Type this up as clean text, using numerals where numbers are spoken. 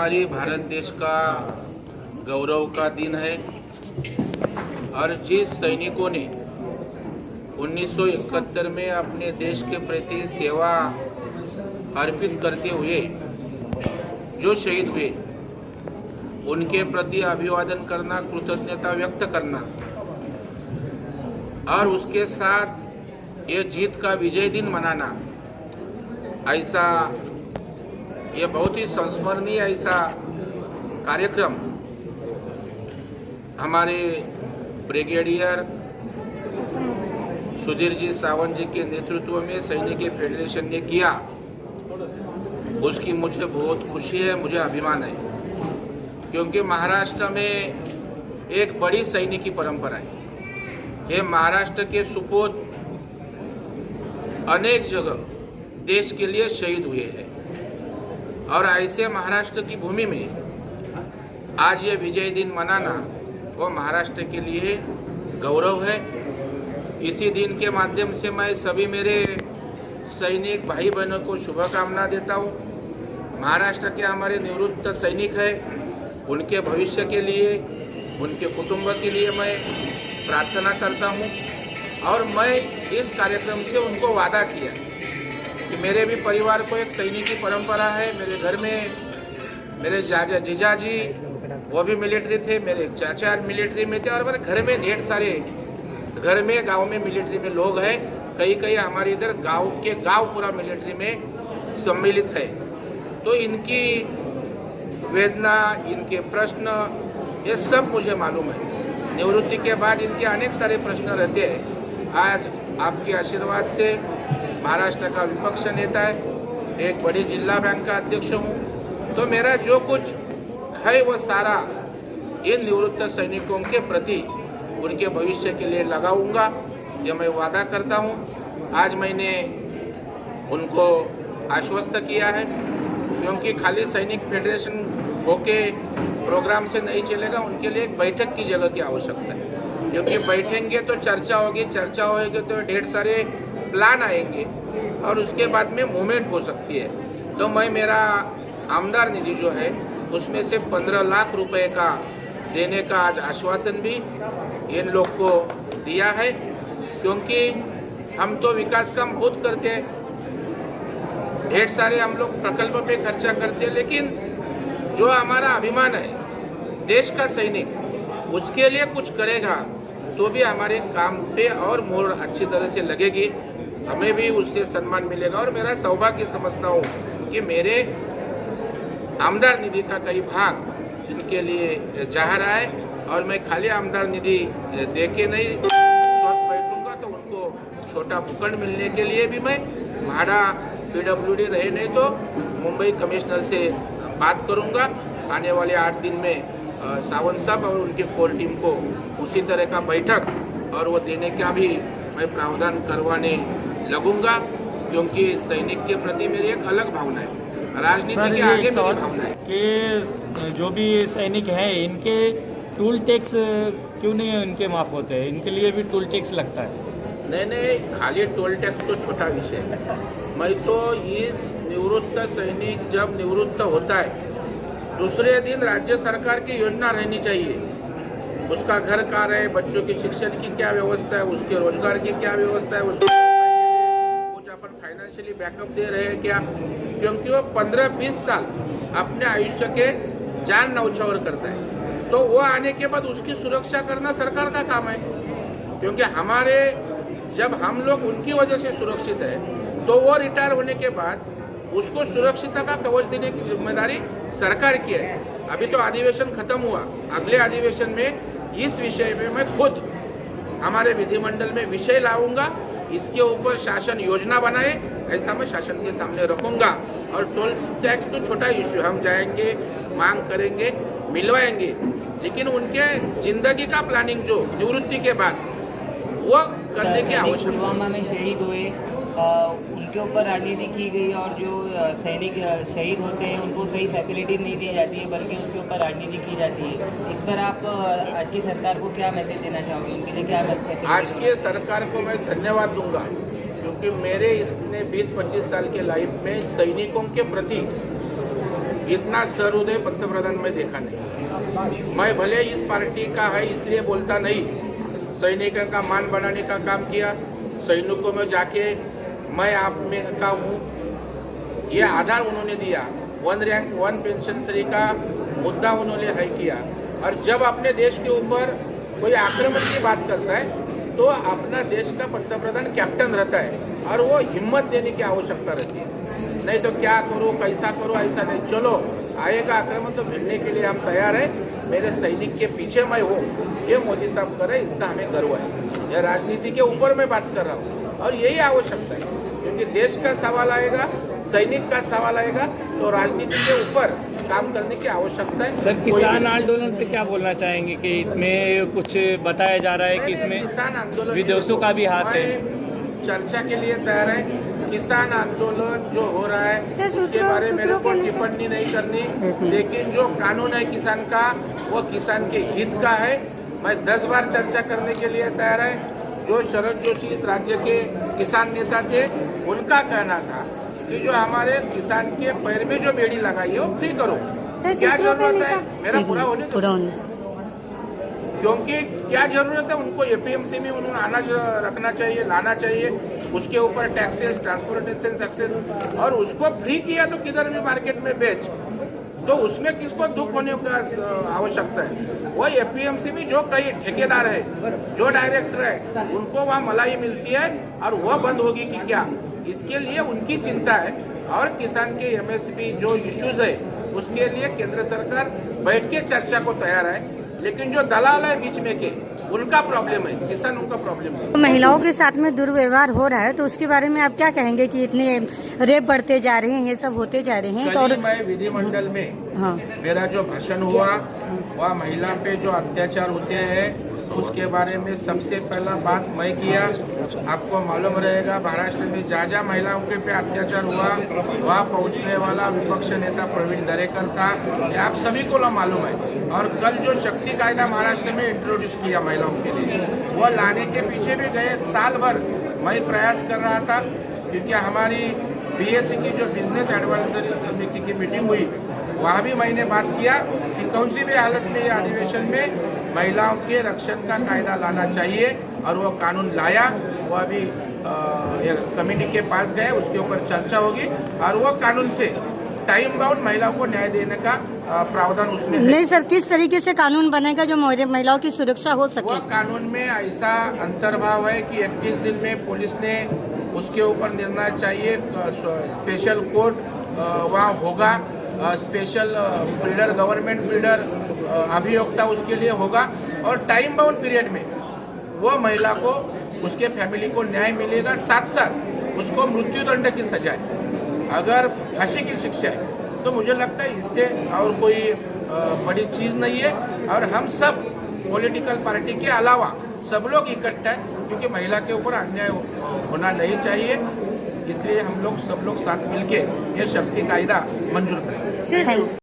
हमारी भारत देश का गौरव का दिन है और जिस सैनिकों ने 1971 में अपने देश के प्रति सेवा अर्पित करते हुए जो शहीद हुए उनके प्रति अभिवादन करना, कृतज्ञता व्यक्त करना और उसके साथ ये जीत का विजय दिन मनाना, ऐसा ये बहुत ही संस्मरणीय ऐसा कार्यक्रम हमारे ब्रिगेडियर सुधीर जी सावंत जी के नेतृत्व में सैनिक फेडरेशन ने किया। उसकी मुझे बहुत खुशी है, मुझे अभिमान है, क्योंकि महाराष्ट्र में एक बड़ी सैनिकी परंपरा है। ये महाराष्ट्र के सुपूत अनेक जगह देश के लिए शहीद हुए हैं और ऐसे महाराष्ट्र की भूमि में आज ये विजय दिन मनाना वो महाराष्ट्र के लिए गौरव है। इसी दिन के माध्यम से मैं सभी मेरे सैनिक भाई बहनों को शुभकामना देता हूँ। महाराष्ट्र के हमारे निवृत्त सैनिक हैं, उनके भविष्य के लिए, उनके कुटुंब के लिए मैं प्रार्थना करता हूँ और मैं इस कार्यक्रम से उनको वादा किया कि मेरे भी परिवार को एक सैनिकी परंपरा है। मेरे घर में मेरे जीजा जी वो भी मिलिट्री थे, मेरे चाचा मिलिट्री में थे और मेरे घर में ढेर सारे घर में गांव में मिलिट्री में लोग हैं। कई हमारे इधर गांव पूरा मिलिट्री में सम्मिलित है। तो इनकी वेदना, इनके प्रश्न ये सब मुझे मालूम है। निवृत्ति के बाद इनके अनेक सारे प्रश्न रहते हैं। आज आपके आशीर्वाद से महाराष्ट्र का विपक्ष नेता है, एक बड़ी जिला बैंक का अध्यक्ष हूँ, तो मेरा जो कुछ है वो सारा इन निवृत्त सैनिकों के प्रति उनके भविष्य के लिए लगाऊंगा, ये मैं वादा करता हूँ। आज मैंने उनको आश्वस्त किया है, क्योंकि खाली सैनिक फेडरेशन होके प्रोग्राम से नहीं चलेगा, उनके लिए एक बैठक की जगह की आवश्यकता है। क्योंकि बैठेंगे तो चर्चा होगी, चर्चा होगी तो ढेर सारे प्लान आएंगे और उसके बाद में मूवमेंट हो सकती है। तो मैं मेरा आमदार निधि जो है उसमें से 15 लाख रुपए का देने का आज आश्वासन भी इन लोग को दिया है, क्योंकि हम तो विकास काम बहुत करते हैं, ढेर सारे हम लोग प्रकल्प पे खर्चा करते हैं, लेकिन जो हमारा अभिमान है देश का सैनिक, उसके लिए कुछ करेगा तो भी हमारे काम पे और मोर अच्छी तरह से लगेगी, हमें भी उससे सम्मान मिलेगा। और मेरा सौभाग्य समझता हूँ कि मेरे आमदार निधि का कई भाग इनके लिए जा रहा है और मैं खाली आमदार निधि दे के नहीं स्वस्थ बैठूंगा, तो उनको छोटा पुकड़ मिलने के लिए भी मैं म्हाडा PWD रहे नहीं तो मुंबई कमिश्नर से बात करूंगा। आने वाले 8 दिन में सावंत साहब और उनके कोर टीम को उसी तरह का बैठक और वो देने का भी मैं प्रावधान करवाने लगूंगा, क्योंकि सैनिक के प्रति मेरी एक अलग भावना है, राजनीति के आगे मेरी भावना है कि जो भी सैनिक हैं इनके टूल टैक्स क्यों नहीं इनके माफ़ होते हैं? इनके लिए भी टूल टैक्स लगता है। नहीं, खाली टोल टैक्स तो छोटा विषय है। मैं तो इस निवृत्त सैनिक जब निवृत्त होता है दूसरे दिन राज्य सरकार की योजना रहनी चाहिए, उसका घर कहाँ रहे, बच्चों की शिक्षण की क्या व्यवस्था है, उसके रोजगार की क्या व्यवस्था है, उसको कुछ अपन फाइनेंशियली बैकअप दे रहे हैं क्या, क्योंकि वो 15-20 साल अपने आयुष्य के जान न्यौछावर करता है। तो वो आने के बाद उसकी सुरक्षा करना सरकार का काम है, क्योंकि हमारे जब हम लोग उनकी वजह से सुरक्षित है तो वो रिटायर होने के बाद उसको सुरक्षितता का कवच देने की जिम्मेदारी सरकार की है। अभी तो अधिवेशन खत्म हुआ, अगले अधिवेशन में इस विषय में मैं खुद हमारे विधिमंडल में विषय लाऊंगा, इसके ऊपर शासन योजना बनाए, ऐसा मैं शासन के सामने रखूंगा। और टोल टैक्स तो छोटा इश्यू, हम जाएंगे, मांग करेंगे, मिलवाएंगे, लेकिन उनके जिंदगी का प्लानिंग जो निवृत्ति के बाद वो करने की आवश्यकता। पुलवामा में शहीद हुए उनके ऊपर राजनीति की गई और जो सैनिक शहीद होते हैं उनको सही फैसिलिटी नहीं दी जाती है, बल्कि उसके ऊपर राजनीति की जाती है। इस पर आप आज की सरकार को क्या मैसेज देना चाहोगे? उनके लिए क्या मैसेज? आज के सरकार को मैं धन्यवाद दूंगा, क्योंकि मेरे इसने 20-25 साल के लाइफ में सैनिकों के प्रति इतना सहृदय पंतप्रधान में देखा नहीं। मैं भले इस पार्टी का है इसलिए बोलता नहीं, सैनिकों का मान बढ़ाने का काम किया, सैनिकों में जाके मैं आप में का हूँ ये आधार उन्होंने दिया, 1 रैंक 1 पेंशन श्री का मुद्दा उन्होंने है किया। और जब अपने देश के ऊपर कोई आक्रमण की बात करता है तो अपना देश का पंतप्रधान कैप्टन रहता है और वो हिम्मत देने की आवश्यकता रहती है। नहीं तो क्या करो कैसा करो ऐसा नहीं, चलो आएगा आक्रमण तो भिड़ने के लिए हम तैयार है, मेरे सैनिक के पीछे मैं हूँ, ये मोदी साहब कर रहे हैं, इसका हमें गर्व है। यह राजनीति के ऊपर मैं बात कर रहा हूँ और यही आवश्यकता है, क्योंकि देश का सवाल आएगा, सैनिक का सवाल आएगा तो राजनीति के ऊपर काम करने की आवश्यकता है। सर किसान आंदोलन पे क्या बोलना चाहेंगे कि इसमें कुछ बताया जा रहा है कि इसमें किसान आंदोलन विदेशों का भी हाथ है? चर्चा के लिए तैयार है। किसान आंदोलन जो हो रहा है उसके बारे में मेरे को टिप्पणी नहीं करनी, लेकिन जो कानून है किसान का वो किसान के हित का है। मैं 10 बार चर्चा करने के लिए तैयार है। जो शरद जोशी इस राज्य के किसान नेता थे उनका कहना था कि जो हमारे किसान के पैर में जो बेड़ी लगाई है वो फ्री करो। क्या जरूरत है, मेरा पूरा होने दो, क्योंकि क्या जरूरत है उनको एपीएमसी में उन्होंने अनाज रखना चाहिए, लाना चाहिए, उसके ऊपर टैक्सेस, ट्रांसपोर्टेशन सक्सेस, और उसको फ्री किया तो किधर भी मार्केट में बेच, तो उसमें किसको दुख होने का आवश्यकता है। वो एपीएमसी में जो कई ठेकेदार है, जो डायरेक्टर है, उनको वहाँ मलाई मिलती है और वह बंद होगी कि क्या, इसके लिए उनकी चिंता है। और किसान के एमएसपी जो इश्यूज है उसके लिए केंद्र सरकार बैठ के चर्चा को तैयार है, लेकिन जो दलाल है बीच में के उनका प्रॉब्लम है, किसानों का प्रॉब्लम है। महिलाओं के साथ में दुर्व्यवहार हो रहा है तो उसके बारे में आप क्या कहेंगे कि इतने रेप बढ़ते जा रहे हैं, ये सब होते जा रहे हैं? तो और मैं विधिमंडल में मेरा जो भाषण हुआ वह महिला पे जो अत्याचार होते हैं उसके बारे में सबसे पहला बात मैं किया। आपको मालूम रहेगा महाराष्ट्र में जहाँ महिलाओं के पे अत्याचार हुआ वहाँ पहुँचने वाला विपक्ष नेता प्रवीण दरेकर था, ये आप सभी को मालूम है। और कल जो शक्ति कायदा महाराष्ट्र में इंट्रोड्यूस किया महिलाओं के लिए, वो लाने के पीछे भी गए साल भर मैं प्रयास कर रहा था, क्योंकि हमारी बीएससी की जो बिजनेस एडवाइजरी कमेटी की मीटिंग हुई वहाँ भी मैंने बात किया कि कौन सी भी हालत में ये अधिवेशन में महिलाओं के रक्षण का कायदा लाना चाहिए, और वो कानून लाया। वो अभी कमेटी के पास गए, उसके ऊपर चर्चा होगी और वो कानून से टाइम बाउंड महिलाओं को न्याय देने का प्रावधान उसमें है। नहीं सर, किस तरीके से कानून बनेगा जो महिलाओं की सुरक्षा हो सके? वो कानून में ऐसा अंतर्भाव है कि 21 दिन में पुलिस ने उसके ऊपर निर्णय चाहिए, स्पेशल कोर्ट वहाँ होगा, स्पेशल प्लीडर, गवर्नमेंट प्लीडर, अभियोक्ता उसके लिए होगा, और टाइम बाउंड पीरियड में वो महिला को, उसके फैमिली को न्याय मिलेगा, साथ साथ उसको मृत्युदंड की सजा है। अगर फांसी की शिक्षा है तो मुझे लगता है इससे और कोई बड़ी चीज़ नहीं है। और हम सब पॉलिटिकल पार्टी के अलावा सब लोग इकट्ठा है, क्योंकि महिला के ऊपर अन्याय होना नहीं चाहिए, इसलिए हम लोग सब लोग साथ मिलके ये शक्ति कायदा मंजूर करेंगे।